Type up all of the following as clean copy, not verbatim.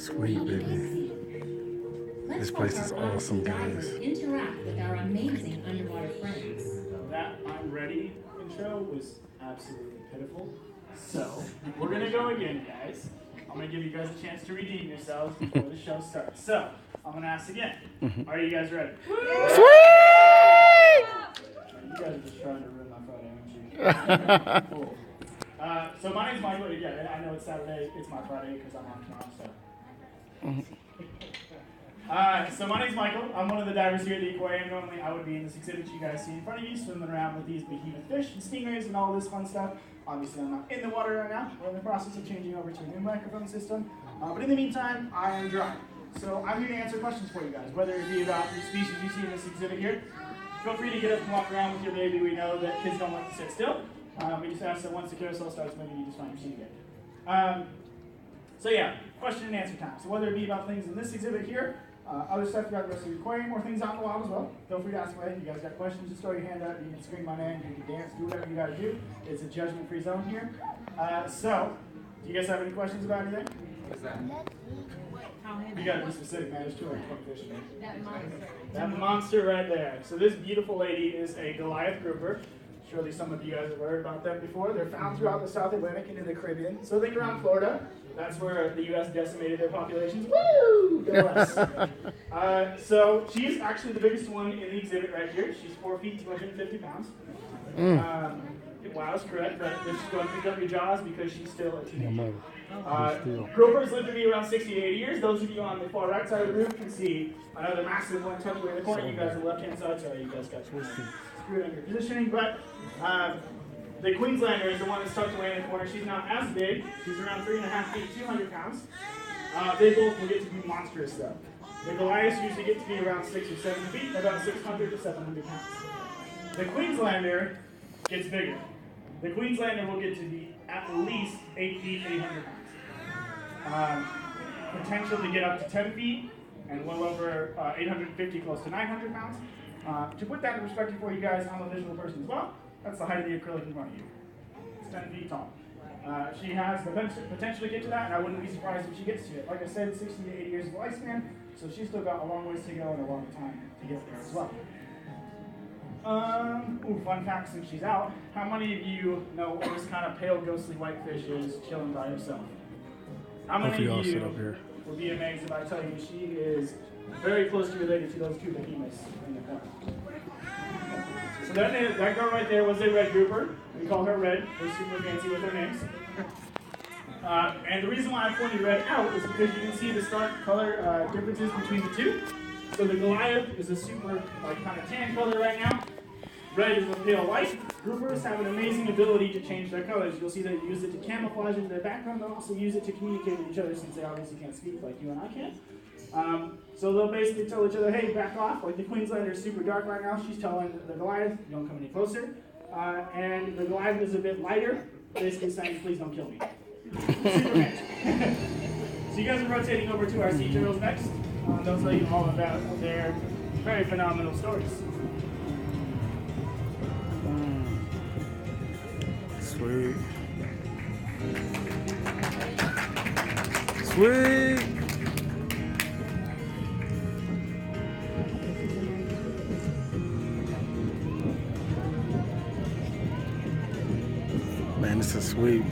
Sweet, baby. This place is awesome, guys. Interact with our amazing underwater friends. That I'm ready intro was absolutely pitiful. So, we're going to go again, guys. I'm going to give you guys a chance to redeem yourselves before the show starts. So, I'm going to ask again. Are you guys ready? Sweet! You guys are just trying to ruin my Friday, aren't you? Cool. So my name's Michael. Yeah, I know it's Saturday. It's my Friday because I'm off tomorrow. So my name's Michael. I'm one of the divers here at the Aquarium. Normally I would be in this exhibit you guys see in front of you, swimming around with these behemoth fish and stingrays and all this fun stuff. Obviously I'm not in the water right now. We're in the process of changing over to a new microphone system. But in the meantime, I am dry. So I'm here to answer questions for you guys, whether it be about the species you see in this exhibit here. Feel free to get up and walk around with your baby. We know that kids don't like to sit still. We just ask that once the carousel starts moving, you just find your seat again. So yeah, question and answer time. So whether it be about things in this exhibit here, other stuff throughout the rest of the aquarium, or things out in the wild as well, feel free to ask away. If you guys got questions, just throw your hand up. You can scream my name, you can dance, do whatever you got to do. It's a judgment-free zone here. So, do you guys have any questions about anything? What's that? You got to be specific, man. There's 220 fish in there. That monster. That monster right there. So this beautiful lady is a Goliath grouper. Surely some of you guys have heard about them before. They're found throughout the South Atlantic and in the Caribbean. So think around Florida. That's where the U.S. decimated their populations. Woo! Go us. So she's actually the biggest one in the exhibit right here. She's 4 feet, 250 pounds. Wow, that's correct. But she's going to pick up your jaws because she's still a teenager. Groupers live to be around 60 to 80 years. Those of you on the far right side of the room can see another massive one tucked away in the corner. You guys on the left-hand side, sorry, you guys got screwed on your positioning. But the Queenslander is the one that's tucked away in the corner. She's not as big. She's around 3.5 feet, 200 pounds. They both will get to be monstrous, though. The Goliaths usually get to be around 6 or 7 feet, about 600 to 700 pounds. The Queenslander gets bigger. The Queenslander will get to be at least 8 feet, 800 pounds. Potential to get up to 10 feet and well over 850, close to 900 pounds. To put that in perspective for you guys, I'm a visual person as well. That's the height of the acrylic in front of you. It's 10 feet tall. She has the potential to get to that, and I wouldn't be surprised if she gets to it. Like I said, 60 to 80 years of lifespan, so she's still got a long ways to go and a long time to get there as well. Fun fact since she's out. How many of you know what this kind of pale, ghostly white fish is chilling by herself? How many of you will be amazed if I tell you she is very closely related to those two behemoths in the corner? So that girl right there was a red grouper. We call her Red. We're super fancy with her names. And the reason why I pointed Red out is because you can see the stark color differences between the two. So the Goliath is a super kind of tan color right now. Red is a pale white. Groupers have an amazing ability to change their colors. You'll see they use it to camouflage into their background. They'll also use it to communicate with each other since they obviously can't speak like you and I can. So they'll basically tell each other, hey, back off. Like the Queenslander is super dark right now. She's telling the Goliath, don't come any closer. And the Goliath is a bit lighter, basically saying, please don't kill me. Super magic. So you guys are rotating over to our sea turtles next. They'll tell you all about their very phenomenal stories. Sweet. Sweet. Man, this is sweet.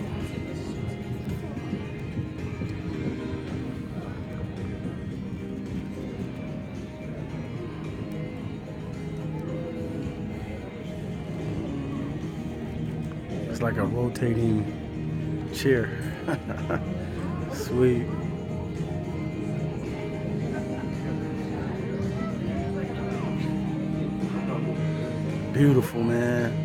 It's like a rotating chair. Sweet. Beautiful, man.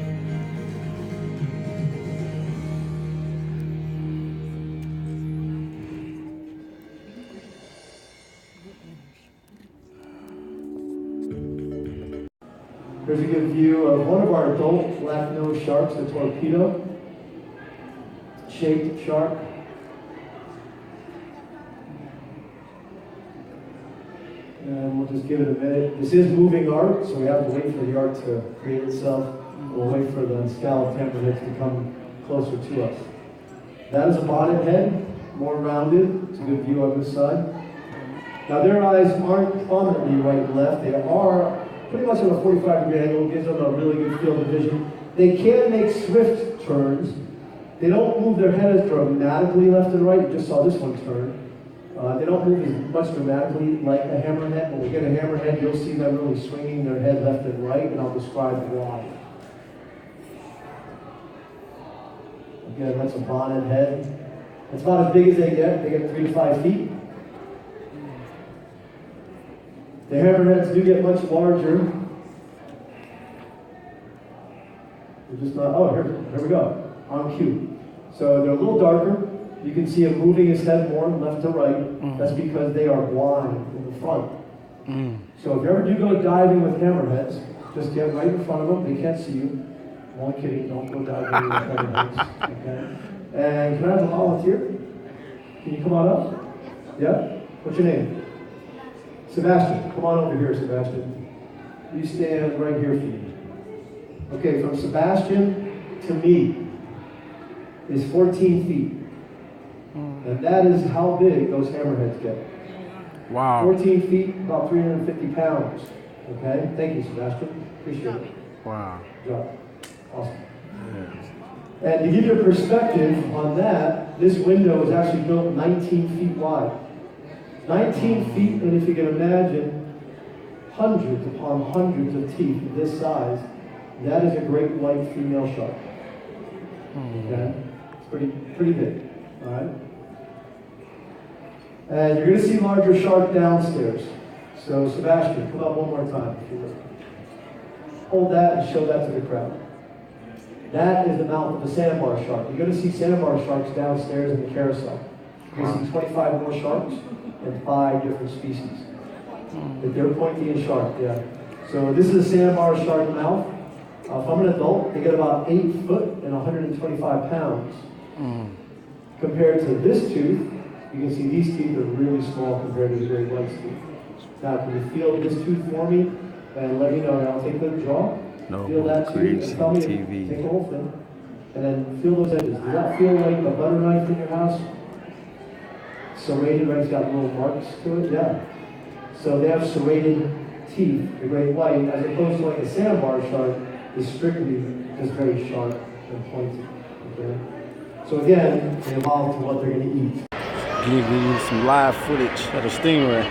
Here's a good view of one of our adult black-nosed sharks, the torpedo shaped shark. And we'll just give it a minute. This is moving art, so we have to wait for the art to create itself. We'll wait for the scalloped hammerheads to come closer to us. That is a bonnet head. more rounded. It's a good view on this side. Now their eyes aren't prominently right and left. They are pretty much on a 45-degree angle. Gives them a really good field of vision. They can make swift turns. They don't move their head as dramatically left and right. You just saw this one turn. They don't move as much dramatically like a hammerhead. When we get a hammerhead, you'll see them really swinging their head left and right, and I'll describe why. Again, that's a bonnet head. It's about as big as they get. They get 3 to 5 feet. The hammerheads do get much larger. They're just not, oh, here we go, on cue. So they're a little darker. You can see him moving his head more left to right. That's because they are blind in the front. So if you ever do go diving with hammerheads, just get right in front of them. They can't see you. I'm only kidding. Don't go diving with hammerheads. Okay. And can I have a volunteer? Can you come on up? Yeah? What's your name? Sebastian. Come on over here, Sebastian. You stand right here for me. Okay, from Sebastian to me is 14 feet. And that is how big those hammerheads get. Wow. 14 feet, about 350 pounds. Okay? Thank you, Sebastian. Appreciate it. Wow. Good job. Awesome. Yeah. And to give you a perspective on that, this window is actually built 19 feet wide. 19 feet, and if you can imagine, hundreds upon hundreds of teeth of this size, that is a great white female shark. Okay? It's pretty big. All right? And you're going to see larger shark downstairs. So Sebastian, come up one more time if you will. Hold that and show that to the crowd. That is the mouth of a sandbar shark. You're going to see sandbar sharks downstairs in the carousel. You're going to see 25 more sharks and 5 different species. But they're pointy and sharp, yeah. So this is a sandbar shark mouth. From an adult, they get about 8 foot and 125 pounds. Compared to this tooth, you can see these teeth are really small compared to the great white's teeth. Now, can you feel this tooth for me? And let me know. And I'll take the jaw. No, feel that tooth. And tell me, TV. take the whole thing. And then feel those edges. Does that feel like a butter knife in your house? Serrated, right? It's got little marks to it. Yeah. So they have serrated teeth, the great white, as opposed to like a sandbar shark is strictly just very sharp and pointed. Okay. So again, they evolve to what they're going to eat. Give you some live footage of the stingray.